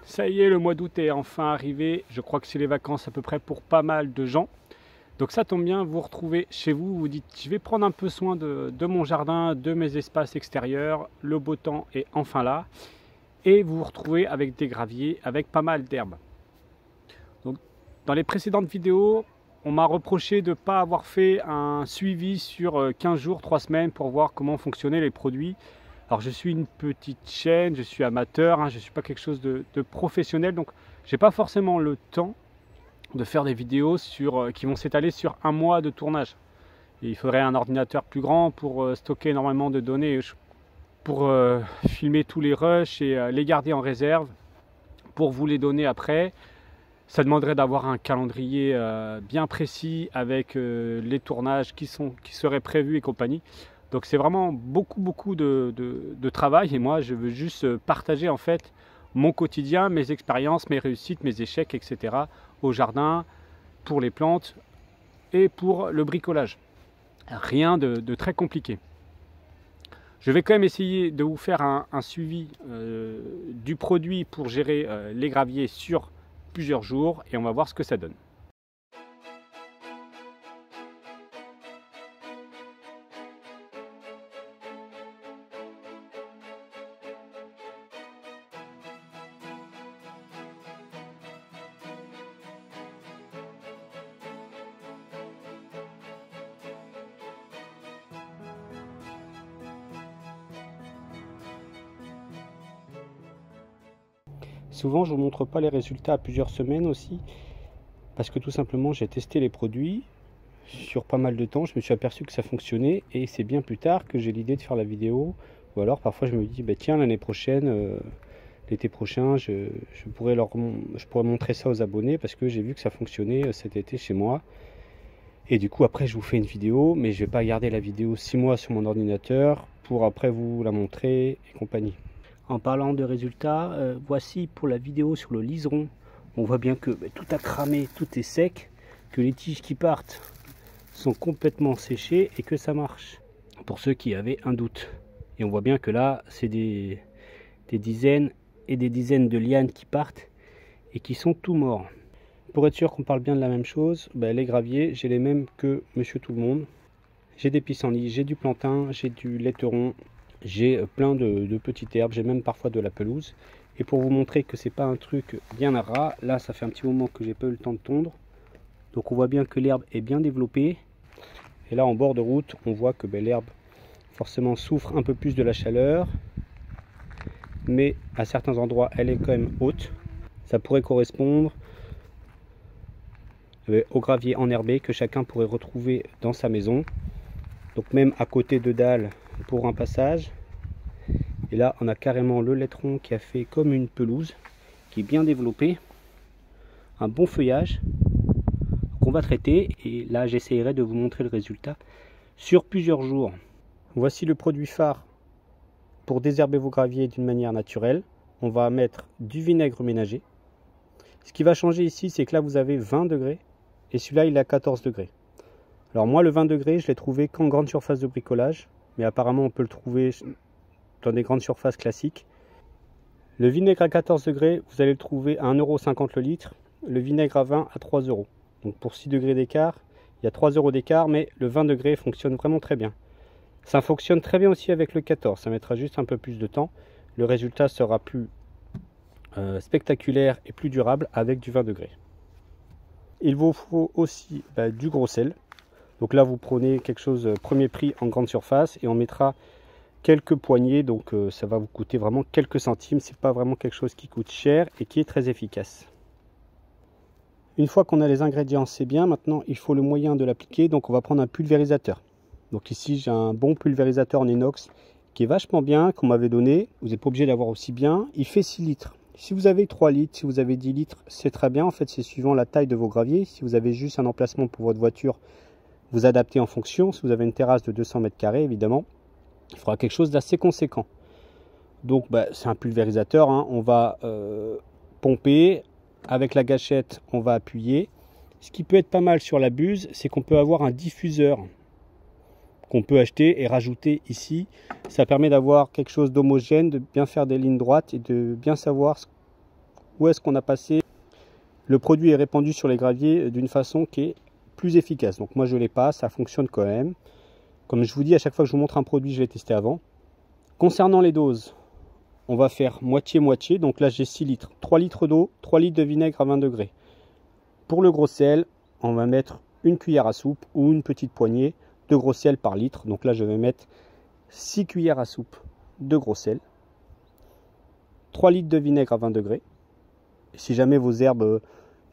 Ça y est, le mois d'août est enfin arrivé. Je crois que c'est les vacances à peu près pour pas mal de gens. Donc ça tombe bien, vous vous retrouvez chez vous, vous dites je vais prendre un peu soin de mon jardin, de mes espaces extérieurs. Le beau temps est enfin là. Et vous vous retrouvez avec des graviers, avec pas mal d'herbes. Donc dans les précédentes vidéos, on m'a reproché de ne pas avoir fait un suivi sur 15 jours, 3 semaines pour voir comment fonctionnaient les produits. Alors je suis une petite chaîne, je suis amateur, je ne suis pas quelque chose de professionnel, donc je n'ai pas forcément le temps de faire des vidéos qui vont s'étaler sur un mois de tournage. Et il faudrait un ordinateur plus grand pour stocker énormément de données, pour filmer tous les rushs et les garder en réserve, pour vous les donner après. Ça demanderait d'avoir un calendrier bien précis avec les tournages qui seraient prévus et compagnie. Donc c'est vraiment beaucoup de travail, et moi je veux juste partager en fait mon quotidien, mes expériences, mes réussites, mes échecs, etc. au jardin, pour les plantes et pour le bricolage. Rien de très compliqué. Je vais quand même essayer de vous faire un suivi du produit pour gérer les graviers sur plusieurs jours, et on va voir ce que ça donne. Souvent, je ne vous montre pas les résultats à plusieurs semaines aussi, parce que tout simplement, j'ai testé les produits sur pas mal de temps, je me suis aperçu que ça fonctionnait, et c'est bien plus tard que j'ai l'idée de faire la vidéo. Ou alors, parfois, je me dis, bah, tiens, l'année prochaine, l'été prochain, je pourrais montrer ça aux abonnés, parce que j'ai vu que ça fonctionnait cet été chez moi. Et du coup, après, je vous fais une vidéo, mais je ne vais pas garder la vidéo 6 mois sur mon ordinateur pour après vous la montrer et compagnie. En parlant de résultats, voici pour la vidéo sur le liseron. On voit bien que tout a cramé, tout est sec, que les tiges qui partent sont complètement séchées et que ça marche. Pour ceux qui avaient un doute. Et on voit bien que là, c'est des dizaines et des dizaines de lianes qui partent et qui sont tout morts. Pour être sûr qu'on parle bien de la même chose, les graviers, j'ai les mêmes que Monsieur Tout le Monde. J'ai des pissenlits, j'ai du plantain, j'ai du laiteron. J'ai plein de petites herbes, j'ai même parfois de la pelouse. Et pour vous montrer que c'est pas un truc bien à ras, là ça fait un petit moment que j'ai pas eu le temps de tondre. Donc on voit bien que l'herbe est bien développée. Et là en bord de route, on voit que l'herbe forcément souffre un peu plus de la chaleur. Mais à certains endroits, elle est quand même haute. Ça pourrait correspondre au gravier enherbé que chacun pourrait retrouver dans sa maison. Donc même à côté de dalles pour un passage. Et là on a carrément le laiteron qui a fait comme une pelouse, qui est bien développé, un bon feuillage qu'on va traiter, et là j'essaierai de vous montrer le résultat sur plusieurs jours. Voici le produit phare pour désherber vos graviers d'une manière naturelle. On va mettre du vinaigre ménager. Ce qui va changer ici, c'est que là vous avez 20 degrés et celui-là il est à 14 degrés. Alors moi le 20 degrés je l'ai trouvé qu'en grande surface de bricolage, mais apparemment on peut le trouver dans des grandes surfaces classiques. Le vinaigre à 14 degrés, vous allez le trouver à 1,50 € le litre. Le vinaigre à 20 à 3 €. Donc pour 6 degrés d'écart, il y a 3 € d'écart, mais le 20 degrés fonctionne vraiment très bien. Ça fonctionne très bien aussi avec le 14, ça mettra juste un peu plus de temps. Le résultat sera plus spectaculaire et plus durable avec du 20 degrés. Il vous faut aussi du gros sel. Donc là vous prenez quelque chose premier prix en grande surface et on mettra quelques poignées, donc ça va vous coûter vraiment quelques centimes. C'est pas vraiment quelque chose qui coûte cher et qui est très efficace. Une fois qu'on a les ingrédients, c'est bien. Maintenant il faut le moyen de l'appliquer, donc on va prendre un pulvérisateur. Donc ici j'ai un bon pulvérisateur en inox qui est vachement bien, qu'on m'avait donné. Vous n'êtes pas obligé d'avoir aussi bien. Il fait 6 litres. Si vous avez 3 litres, si vous avez 10 litres, c'est très bien. En fait c'est suivant la taille de vos graviers. Si vous avez juste un emplacement pour votre voiture, vous adaptez en fonction. Si vous avez une terrasse de 200 mètres carrés, évidemment, il faudra quelque chose d'assez conséquent. Donc c'est un pulvérisateur, on va pomper, avec la gâchette on va appuyer. Ce qui peut être pas mal sur la buse, c'est qu'on peut avoir un diffuseur qu'on peut acheter et rajouter ici. Ça permet d'avoir quelque chose d'homogène, de bien faire des lignes droites et de bien savoir ou est-ce qu'on a passé, le produit est répandu sur les graviers d'une façon qui est plus efficace. Donc moi je l'ai pas, ça fonctionne quand même. Comme je vous dis, à chaque fois que je vous montre un produit, je l'ai testé avant. Concernant les doses, on va faire moitié-moitié. Donc là j'ai 6 litres, 3 litres d'eau, 3 litres de vinaigre à 20 degrés. Pour le gros sel, on va mettre une cuillère à soupe ou une petite poignée de gros sel par litre. Donc là je vais mettre 6 cuillères à soupe de gros sel, 3 litres de vinaigre à 20 degrés. Et si jamais vos herbes,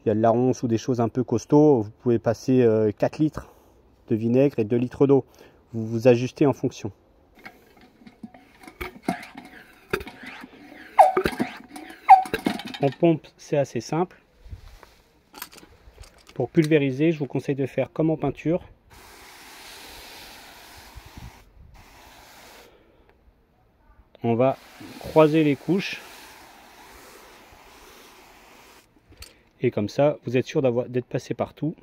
il y a de la ronce ou des choses un peu costauds, vous pouvez passer 4 litres de vinaigre et 2 litres d'eau. Vous vous ajustez en fonction. En pompe, c'est assez simple. Pour pulvériser, je vous conseille de faire comme en peinture. On va croiser les couches. Et comme ça, vous êtes sûr d'être passé partout.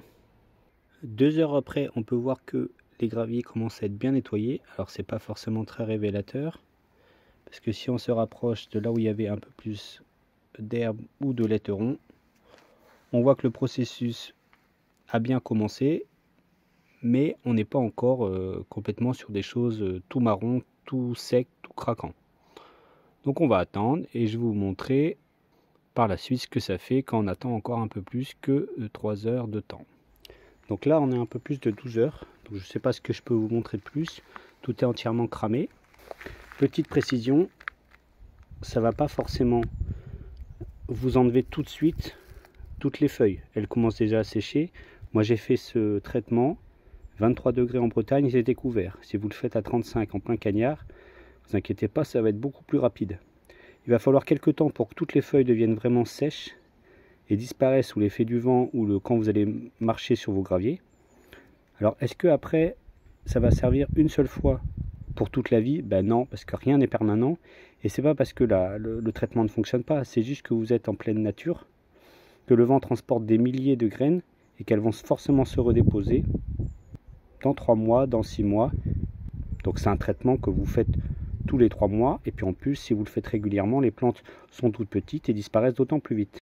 2 heures après, on peut voir que les graviers commencent à être bien nettoyés. Alors c'est pas forcément très révélateur. Parce que si on se rapproche de là où il y avait un peu plus d'herbe ou de laiteron, on voit que le processus a bien commencé. Mais on n'est pas encore complètement sur des choses tout marron, tout sec, tout craquant. Donc on va attendre et je vais vous montrer par la suite ce que ça fait quand on attend encore un peu plus que 3 heures de temps. Donc là on est un peu plus de 12 heures. Donc je ne sais pas ce que je peux vous montrer de plus. Tout est entièrement cramé. Petite précision, ça ne va pas forcément vous enlever tout de suite toutes les feuilles. Elles commencent déjà à sécher. Moi j'ai fait ce traitement, 23 degrés en Bretagne, ils étaient couverts. Si vous le faites à 35 en plein cagnard, ne vous inquiétez pas, ça va être beaucoup plus rapide. Il va falloir quelques temps pour que toutes les feuilles deviennent vraiment sèches et disparaissent sous l'effet du vent ou quand vous allez marcher sur vos graviers. Alors est-ce que après ça va servir une seule fois pour toute la vie? Ben non, parce que rien n'est permanent. Et c'est pas parce que le traitement ne fonctionne pas, c'est juste que vous êtes en pleine nature, que le vent transporte des milliers de graines et qu'elles vont forcément se redéposer dans 3 mois, dans 6 mois. Donc c'est un traitement que vous faites tous les 3 mois. Et puis en plus, si vous le faites régulièrement, les plantes sont toutes petites et disparaissent d'autant plus vite.